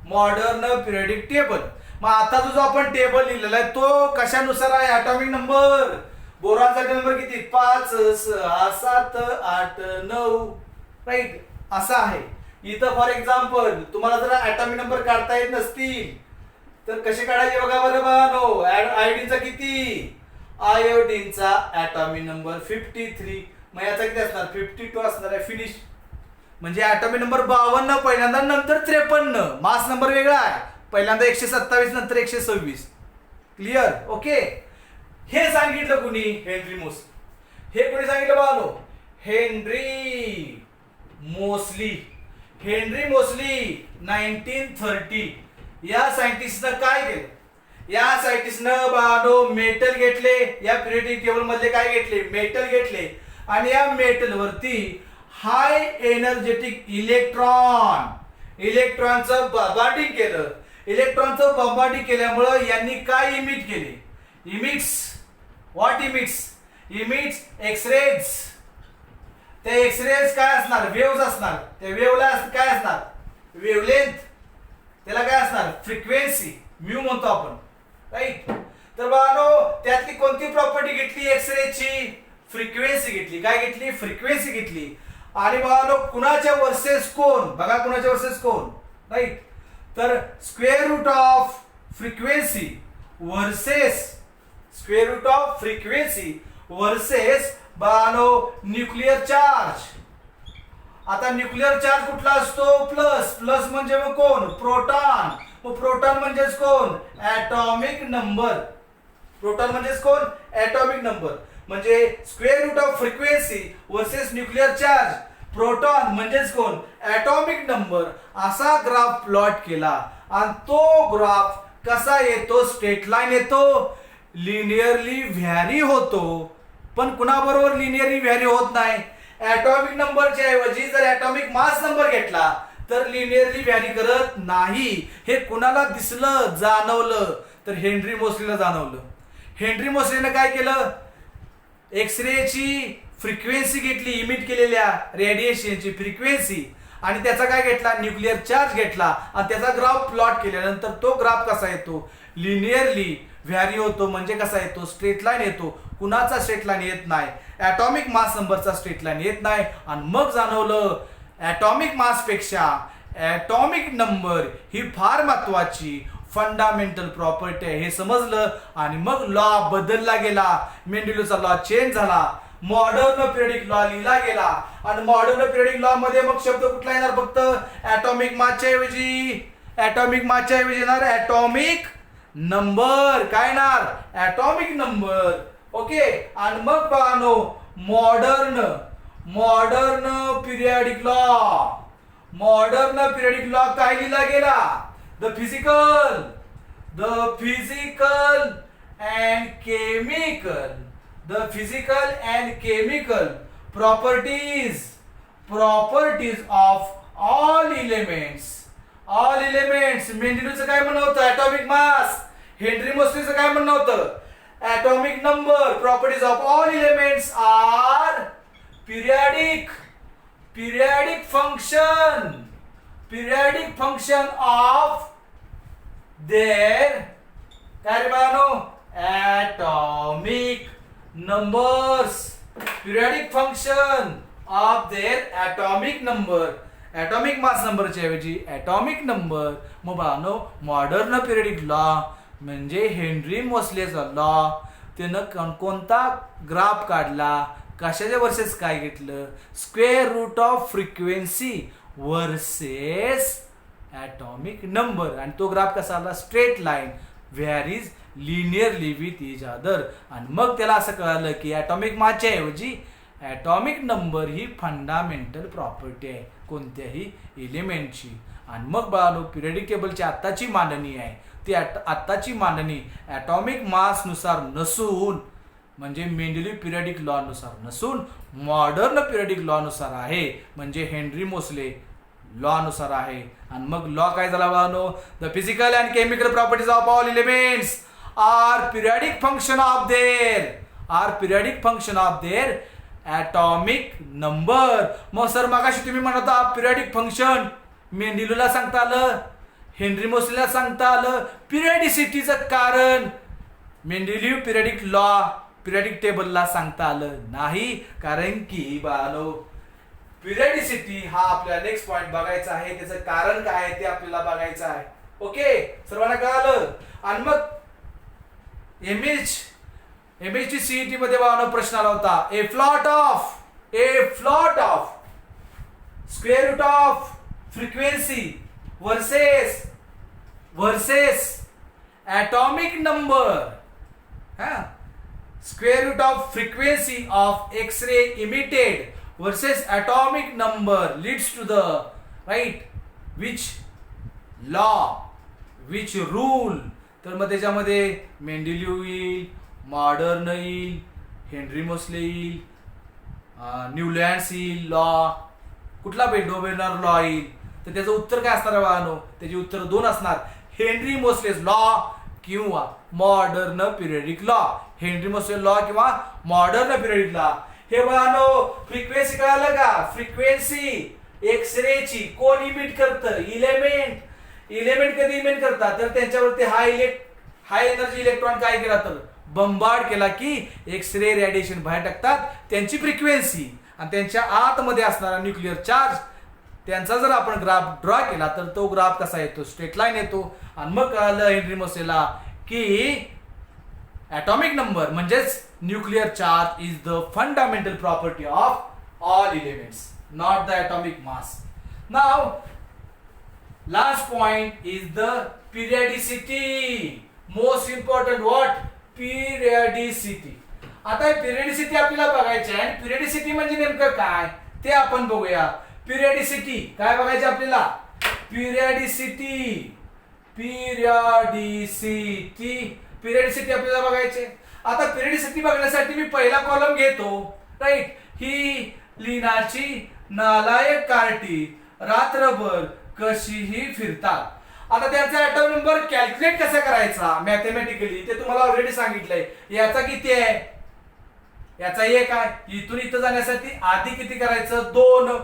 Modern periodic table. मग आता जो आपण टेबल लिहिलेला आहे तो कशानुसार आहे, ॲटॉमिक नंबर. बोरॉनचा नंबर किती, 5 6 7 8 9, राईट, असा आहे. इथं फॉर एक्झाम्पल तुम्हाला जर ॲटॉमिक नंबर काढता येत नसतील तर कसे काढायचे बघा बरं बानो. आयोडीनचा किती, आयोडीनचा ॲटॉमिक नंबर 53. मग याचा किती असणार, 52 असणार आहे. फिनिश. म्हणजे ॲटॉमिक नंबर 52 पहिल्यांदा, नंतर 53. मास नंबर वेगळा आहे, पहिल्यांदा 127 नंतर 126. Clear, okay. हे सांगितलं कुणी, हेनरी मोसली. हे कोणी सांगितलं बानो, हेनरी मोसली. 1930 या सायंटिस्टनं काय केलं, या सायंटिस्टनं बानो मेटल घेतले, या पिरियडिक टेबल मधले काय घेतले, मेटल घेतले आणि या मेटल वरती हाय एनर्जेटिक इलेक्ट्रॉन इलेक्ट्रॉनचं बंबार्डिंग केलं. इलेक्ट्रॉनचं बंबार्डिंग केल्यामुळं यांनी काय इमिट केले? Emits. What emits? Emits X-rays. ते एक्सरेज काय असणार? वेव्हज असणार. त्या वेव्हला काय असणार? वेव्हलेंथ. त्याला काय असणार? फ्रिक्वेन्सी, म्यू म्हणतो आपण, राईट. तर बाळांनो त्यातली कोणती प्रॉपर्टी घेतली? एक्सरेची फ्रिक्वेन्सी घेतली. काय घेतली? फ्रिक्वेन्सी घेतली. आणि बाळांनो कुणाच्या वर्सेस कोण? बघा कुणाच्या वर्सेस कोण, राईट. तर square root of frequency versus square root of frequency versus बाळांनो न्यूक्लिअर चार्ज. आता न्यूक्लिअर चार्ज कुठला असतो? प्लस. प्लस म्हणजे मग कोण? प्रोटॉन. मग प्रोटॉन म्हणजेच कोण? Atomic number. प्रोटॉन म्हणजेच कोण? Atomic number. म्हणजे square root of frequency versus nuclear charge, proton म्हणजेच कोण? Atomic number. असा ग्राफ प्लॉट केला आणि तो ग्राफ कसा येतो? स्ट्रेट लाईन येतो. लिनियरली व्हॅरी होतो. पण कुणाबरोबर लिनियरली व्हॅरी होत नाही? ॲटॉमिक नंबरच्या ऐवजी जर ॲटॉमिक मास नंबर घेतला तर लिनियरली व्हॅरी करत नाही. हे कुणाला दिसलं, जाणवलं? तर हेनरी मोसलीला जाणवलं. हेनरी मोसलीने काय केलं? एक्सरेची फ्रिक्वेन्सी घेतली, इमिट केलेल्या रेडिएशनची फ्रिक्वेन्सी, आणि त्याचा काय घेतला? न्यूक्लिअर चार्ज घेतला आणि त्याचा ग्राफ प्लॉट केल्यानंतर तो ग्राफ कसा येतो? लिनियरली व्हॅरी होतो. म्हणजे कसा येतो? स्ट्रेट लाईन येतो. कुणाचा स्ट्रेट लाईन येत नाही? ॲटॉमिक मास नंबरचा स्ट्रेट लाईन येत नाही. आणि मग जाणवलं ॲटॉमिक मास पेक्षा ॲटॉमिक नंबर ही फार महत्वाची फंडामेंटल प्रॉपर्टी आहे हे समजलं. आणि मग लॉ बदलला गेला. मेंडेलिव्हचा लॉ चेंज झाला. मॉडर्न पिरियडिक लॉ लिहिला गेला. आणि मॉडर्न पिरियडिक लॉ मध्ये मग शब्द कुठला येणार? फक्त ॲटॉमिक मासच्या ऐवजी येणार ॲटॉमिक नंबर. काय येणार? Atomic number. ओके. आणि मग पाहनो मॉडर्न पिरियडिक लॉ काय लिहिला गेला? The physical and chemical properties of all elements. मेंडेलिव्हचं काय म्हणणं होतं? Atomic mass. हेनरी मोसलीचं काय म्हणणं होतं? Atomic number. Properties of all elements are periodic function of their काय रे बाळांनो? atomic numbers. periodic function of their atomic number. Atomic mass नंबरच्या ऐवजी ॲटॉमिक नंबर. मग बाळांनो मॉडर्न पिरियडिक लॉ म्हणजे हेनरी मोसलेचा लॉ. त्यानं कोणता ग्राफ काढला? कशाच्या वर्सेस काय घेतलं? Square root of frequency versus atomic number. आणि तो ग्राफ कसा आला? Straight line varies linearly with each other. आणि मग त्याला असं कळालं की ॲटॉमिक मासच्या ऐवजी ॲटॉमिक नंबर ही फंडामेंटल प्रॉपर्टी आहे कोणत्याही एलिमेंटची. आणि मग बाळांनो पिरियडिक टेबलची आत्ताची मांडणी आहे ती आत्ताची मांडणी ॲटॉमिक मासनुसार नसून म्हणजे मेंडेलिव्ह पिरियडिक लॉ नुसार नसून मॉडर्न पिरियडिक लॉ नुसार आहे. म्हणजे हेनरी मोसले लॉ नुसार आहे. आणि मग लॉ काय झाला बाळांनो? The physical and chemical properties of all elements are periodic function of their atomic number. मग सर मगाशी तुम्ही म्हणत होता पिरियडिक फंक्शन मेंडेलिव्हला सांगता आलं, हेनरी मोसलेला सांगता आलं. पिरियडिसिटीचं कारण मेंडेलिव्ह पिरियडिक टेबलला सांगता आलं नाही. कारण की बाळांनो पिरियडिसिटी हा आपल्याला नेक्स्ट पॉइंट बघायचा आहे. त्याचं कारण काय आहे ते आपल्याला बघायचं आहे. ओके सर्वांना कळालं. आणि मग एमएचची सीईटी मध्ये बाळांनो प्रश्न आला होता. A plot of square root of frequency versus atomic number. Square root of frequency of X-ray emitted versus atomic number leads to the right which rule. तर मग त्याच्यामध्ये मेंडेलिव्ह येईल, मॉडर्न येईल, हेनरी मोसले येईल, न्यूलँड्स येईल लॉ. कुठला डोबेनर लॉ येईल? तर त्याचं उत्तर काय असणार बाळांनो? त्याची उत्तर दोन असणार, हेनरी मोसलेस लॉ किंवा modern periodic law. Henry Mosle law किंवा मॉडर्न पिरियडिक लॉ. हे बाळांनो फ्रिक्वेन्सी कळालं का? फ्रिक्वेन्सी एक्सरेची कोण इमिट करतं? इलेमेंट. इलेमेंट कधी इमिट करतात? तर त्यांच्यावरती हाय एनर्जी इलेक्ट्रॉन काय केला तर बंबार्ड केला की एक्सरे रेडिएशन बाहेर टाकतात. त्यांची फ्रिक्वेन्सी आणि त्यांच्या आतमध्ये असणारा न्यूक्लिअर चार्ज, त्यांचा जर आपण ग्राफ ड्रॉ केला तर तो ग्राफ कसा येतो? स्ट्रेट लाईन येतो. आणि मग कळलं हेनरी मोसेला की atomic number म्हणजेच nuclear charge is the fundamental property of all elements, not the atomic mass. Now last point is the periodicity. Most important what? Periodicity. आता पिरियडिसिटी आपल्याला बघायची आहे. पिरियडिसिटी म्हणजे नेमकं काय ते आपण बघूया. पिरियडिसिटी काय बघायची आपल्याला? पिरियडिसिटी पिरियडिसिटी आपल्याला बघायचे. आता पिरियडिसिटी बघण्यासाठी मी पहिला कॉलम घेतो, राईट. ही लिनाची नालायक कार्टी रात्रभर कशीही फिरतात. आता त्यांचा ऍटम नंबर कॅल्क्युलेट कसा करायचा मॅथमॅटिकली ते तुम्हाला ऑलरेडी सांगितलंय. याचा किती आहे? याचा एक आहे. इथून इथं जाण्यासाठी आधी किती करायचं? 2.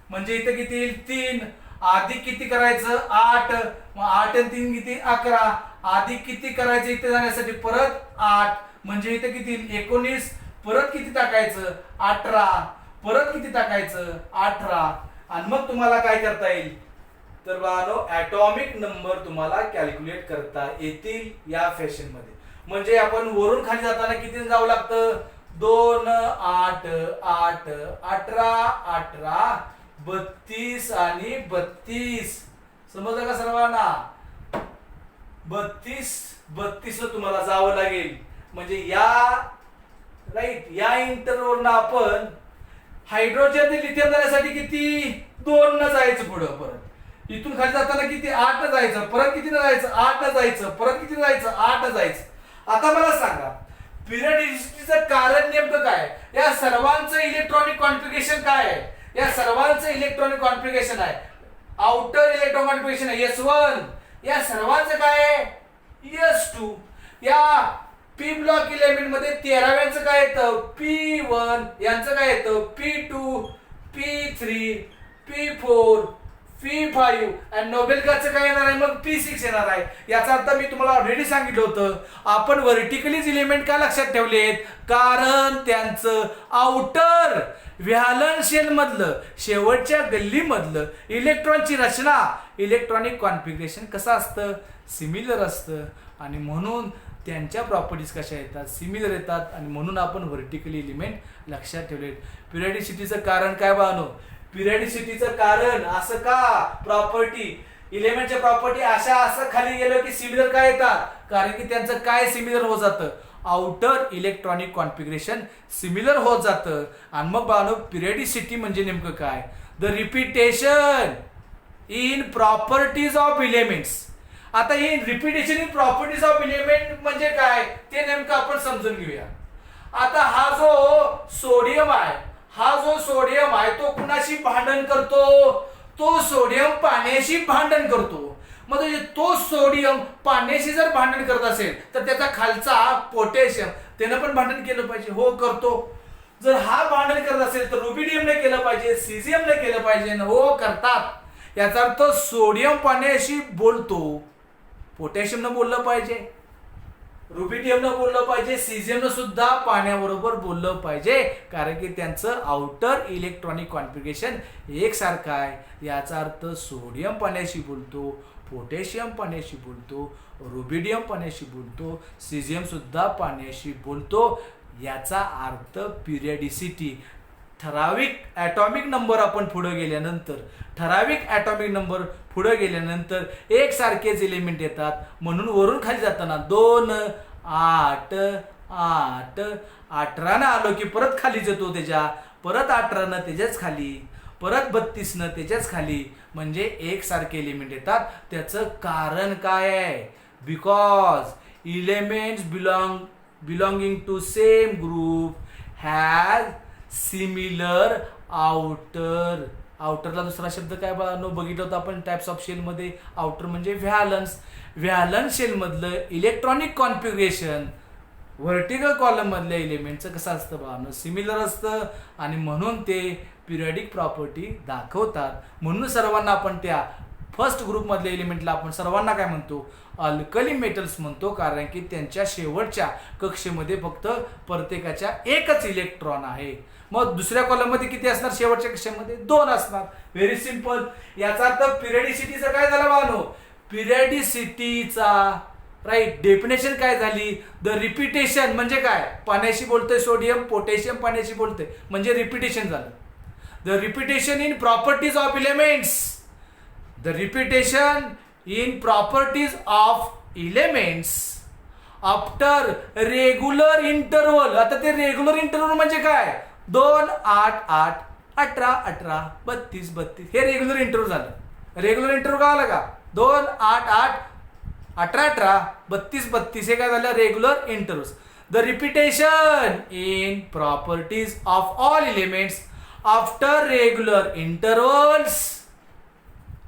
म्हणजे इथं किती येईल? 3. आधी किती करायचं? 8. मग 8 आणि 3 किती? 11. आधी किती करायचं इथे जाण्यासाठी? परत 8. म्हणजे इथे किती? 19. परत किती टाकायचं? 18. परत किती टाकायचं? 18. आणि मग तुम्हाला काय करता येईल? तर बाळांनो ऍटॉमिक नंबर तुम्हाला कॅल्क्युलेट करता येतील या फॅशन मध्ये. म्हणजे आपण वरून खाली जाताना किती जावं लागतं? 2, 8, 8, 18, 18, 32 आणि 32. समजलं का सर्वांना? 32 तुम्हाला जावं लागेल. म्हणजे या राईट या इंटरवरून आपण हायड्रोजन ते लिथियम जाण्यासाठी किती? 2 न जायचं पुढं. परत इथून खाली जाताना किती? 8 न जायचं. परत किती न जायचं? 8 न जायचं. परत किती न जायचं? 8 न जायचं. आता मला सांगा पिरियडिसिटीचं कारण नेमकं काय? या सर्वांचं इलेक्ट्रॉनिक कॉन्फिगरेशन काय आहे? या सर्वांचं इलेक्ट्रॉनिक कॉन्फिगरेशन आहे आउटर इलेक्ट्रॉन कॉन्फिगरेशन आहे S1. या सर्वांचं काय आहे? S2. या पी ब्लॉक एलिमेंट मध्ये 13व्यांचं काय येतं? P1. यांचं काय येतं? P2, P3, P4, P5 आणि नोबेलकाचं काय येणार आहे? मग P6 येणार आहे. याचा अर्थ मी तुम्हाला ऑलरेडी सांगितलं होतं आपण व्हर्टिकलीज एलिमेंट का लक्षात ठेवलेत? कारण त्यांचं आउटर व्हॅलन्स शेल मधलं शेवटच्या गल्लीमधलं इलेक्ट्रॉनची रचना इलेक्ट्रॉनिक कॉन्फिगरेशन कसं असतं? सिमिलर असतं. आणि म्हणून त्यांच्या प्रॉपर्टीज कशा येतात? सिमिलर येतात. आणि म्हणून आपण व्हर्टिकली एलिमेंट लक्षात ठेवलेत. पिरियडिसिटीचं कारण काय बाळांनो? पिरियडिसिटीचं कारण असं का? प्रॉपर्टी एलिमेंटच्या प्रॉपर्टी अशा असं खाली गेलं की सिमिलर काय येतात? कारण की त्यांचं काय सिमिलर होत जातं? आउटर इलेक्ट्रॉनिक कॉन्फिगरेशन सिमिलर होत जातं. आणि मग बाळांनो पिरियडिसिटी म्हणजे नेमकं काय? The repetition in properties of elements. आता ही repetition in properties of element म्हणजे काय ते नेमकं आपण समजून घेऊया. आता हा जो सोडियम आहे तो कुणाशी भांडण करतो? तो सोडियम पाण्याशी भांडण करतो. म्हणजे तो सोडियम पाण्याशी जर भांडण करत असेल तर त्याचा खालचा पोटॅशियम त्यानं पण भांडण केलं पाहिजे. हो करतो. जर हा भांडण करत असेल तर रुबिडियमने केलं पाहिजे, सीझियमने केलं पाहिजे. हो करतात. याचा अर्थ सोडियम पाण्याशी बोलतो, पोटॅशियमनं बोललं पाहिजे, रुबिडियमनं बोललं पाहिजे, सीझियमनं सुद्धा पाण्याबरोबर बोललं पाहिजे. कारण की त्यांचं आउटर इलेक्ट्रॉनिक कॉन्फिगरेशन एकसारखं आहे. याचा अर्थ सोडियम पाण्याशी बोलतो, पोटॅशियम पाण्याशी बोलतो, रुबिडियम पाण्याशी बोलतो, सीझियम सुद्धा पाण्याशी बोलतो. याचा अर्थ पिरियडिसिटी ठराविक ॲटॉमिक नंबर आपण पुढे गेल्यानंतर एकसारखेच एलिमेंट येतात. म्हणून वरून खाली जाताना 2, 8, 8, 18 आलो की परत खालीच येतो त्याच्या, परत 18 त्याच्याच खाली, परत 32 त्याच्याच खाली. म्हणजे एकसारखे एलिमेंट येतात. त्याचं कारण काय आहे? Because elements belonging to same group has similar outer आउटरला दुसरा शब्द काय बघितलं होतं आपण टाइप्स ऑफ शेलमध्ये. आउटर म्हणजे व्हॅलन्स. व्हॅलन्स शेलमधलं इलेक्ट्रॉनिक कॉन्फिगरेशन व्हर्टिकल कॉलम मधल्या एलिमेंटचं कसं असतं बाळांनो, सिमिलर असतं आणि म्हणून ते पिरियडिक प्रॉपर्टी दाखवतात. म्हणून सर्वांना आपण त्या फर्स्ट ग्रुपमधल्या एलिमेंटला आपण सर्वांना काय म्हणतो, अल्कली मेटल्स म्हणतो, कारण की त्यांच्या शेवटच्या कक्षेमध्ये फक्त प्रत्येकाच्या एकच इलेक्ट्रॉन आहे. मग दुसऱ्या कॉलममध्ये किती असणार, शेवटच्या कक्षेमध्ये 2 असणार. Very simple. याचा अर्थ पिरियडिसिटीचं काय झालं बाळांनो, पिरियडिसिटीचा राईट डेफिनेशन काय झाली, द रिपिटेशन म्हणजे काय, पाण्याशी बोलतोय सोडियम, पोटॅशियम पाण्याशी बोलतोय म्हणजे रिपिटेशन झालं. The repetition in properties of elements, the repetition in properties of elements after regular interval. आता ते रेग्युलर इंटरवल म्हणजे काय, 2 8 8 18 18 32 32 हे रेग्युलर इंटरवल झालं. रेग्युलर इंटरवल काय आलं का, 2 8 8 18 18 32 32 हे काय झालं, regular intervals. The repetition in properties of all elements after regular intervals,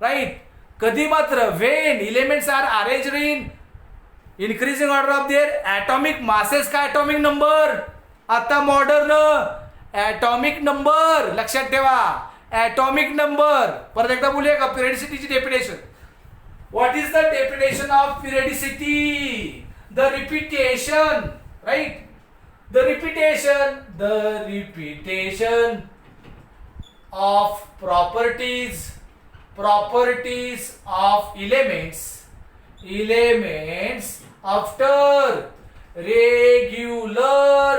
right. कधी मात्र when elements are arranged in increasing order of their atomic masses. काय ॲटॉमिक नंबर, आता मॉडर्न ॲटॉमिक नंबर लक्षात ठेवा. ॲटॉमिक नंबर परत एकदा बोलूया का, पिरियडिसिटीची definition. What is the definition of periodicity? The repetition, right? The repetition of properties of elements after regular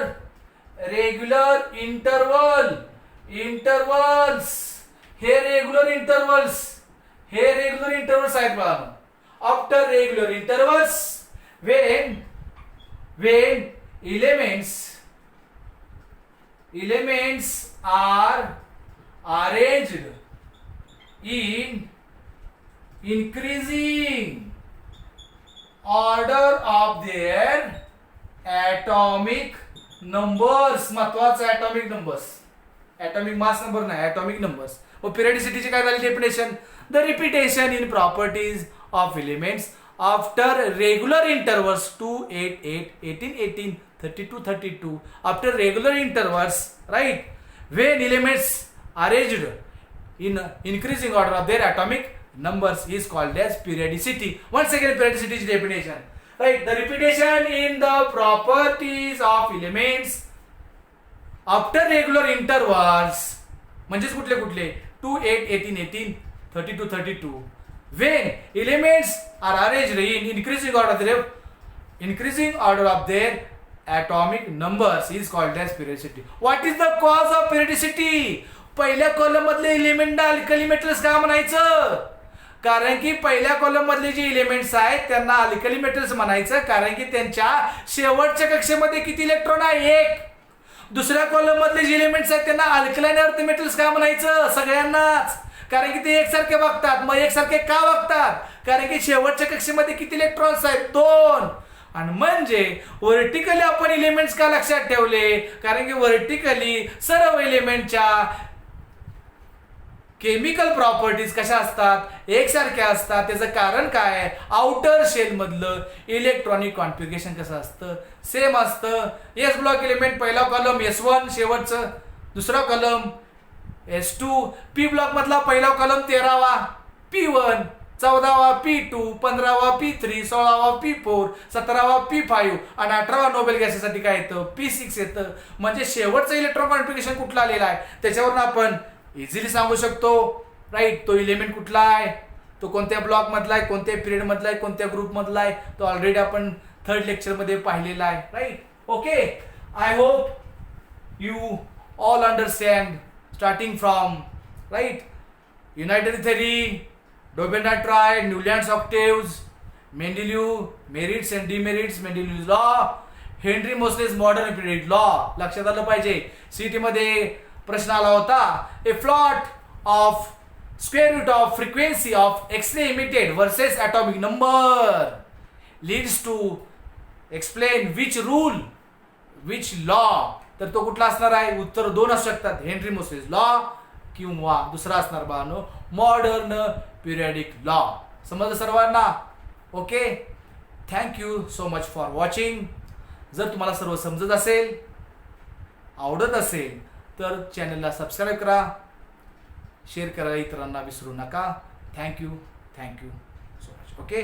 intervals. हे रेग्युलर इंटरवल्स आहेत बघा. After regular intervals when elements are arranged in increasing order of their atomic numbers. महत्वाचं atomic numbers, atomic mass number नाही, atomic numbers. व पिरियडिसिटीची काय झाली definition, the repetition in properties of elements after regular intervals 2 8 8 18 18 32 32 after regular intervals, right. When elements arranged in increasing order of their atomic numbers is called as periodicity. Once again, periodicity is definition, right? The repetition in the properties of elements after regular intervals म्हणजेच कुठले 2 8 18 18 32 32 when elements are arranged in increasing order of their atomic numbers is called as periodicity. What is the cause of periodicity? पहिल्या column मधले element alkali metals का म्हणायचं, कारण की पहिल्या column मधले जे एलिमेंट्स आहेत त्यांना अल्कली मेटल्स म्हणायचं, कारण की त्यांच्या शेवटच्या कक्षेमध्ये किती इलेक्ट्रॉन आहे, 1. दुसऱ्या कॉलम मधले जे एलिमेंट्स आहेत त्यांना अल्कलाइन अर्थ मेटल्स का म्हणायचं, सगळ्यांनाच, कारण की ते एकसारखे वागतात. मग एकसारखे का वागतात, कारण की शेवटच्या कक्षेमध्ये किती इलेक्ट्रॉन्स आहेत, 2. आणि म्हणजे व्हर्टिकली आपण एलिमेंट्स का लक्षात ठेवले, कारण की व्हर्टिकली सर्व एलिमेंटच्या केमिकल प्रॉपर्टीज कशा असतात, एकसारख्या असतात. त्याचं कारण काय, आउटर शेल मधलं इलेक्ट्रॉनिक कॉन्फिगरेशन कसं असतं, सेम असतं. एस ब्लॉक एलिमेंट पहिला कॉलम S1, शेवटचं दुसरा कॉलम S2. पी ब्लॉक मधला पहिला column 13वा P1, 14वा P2, 15वा P3, 16वा P4, 17वा P5 आणि 18वा नोबेल गॅससाठी काय येतं, P6 येतं. म्हणजे शेवटचं इलेक्ट्रॉन कॉन्फिगरेशन कुठलं आलेलं आहे त्याच्यावरून आपण इझिली सांगू शकतो, राईट. तो एलिमेंट कुठला आहे, तो कोणत्या ब्लॉक मधला आहे, कोणत्या पिरियड मधला आहे, कोणत्या ग्रुप मधला आहे, तो ऑलरेडी आपण 3rd लेक्चर मध्ये पाहिलेला आहे, right. Okay, I hope you all understand starting from, right, united theory, Dobereiner triad, Newlands octaves, Mendeleev, merits and demerits, Mendeleev law, Henry Moseley's modern period law. लक्षात आलं पाहिजे. सीटी मध्ये प्रश्न आला होता, a plot of square root of frequency of X-ray emitted versus atomic number leads to explain which rule which law. तर तो कुठला असणार आहे, उत्तर 2 असू शकतात, हेनरी मोसलेस लॉ किंवा दुसरा असणार बाळांनो मॉडर्न पिरियडिक लॉ. समजलं सर्वांना? Okay, thank you so much for watching. जर तुम्हाला सर्व समजत असेल, आवडत असेल तर चॅनलला सबस्क्राईब करा, शेअर करायला इतरांना विसरू नका. Thank you so much. ओके.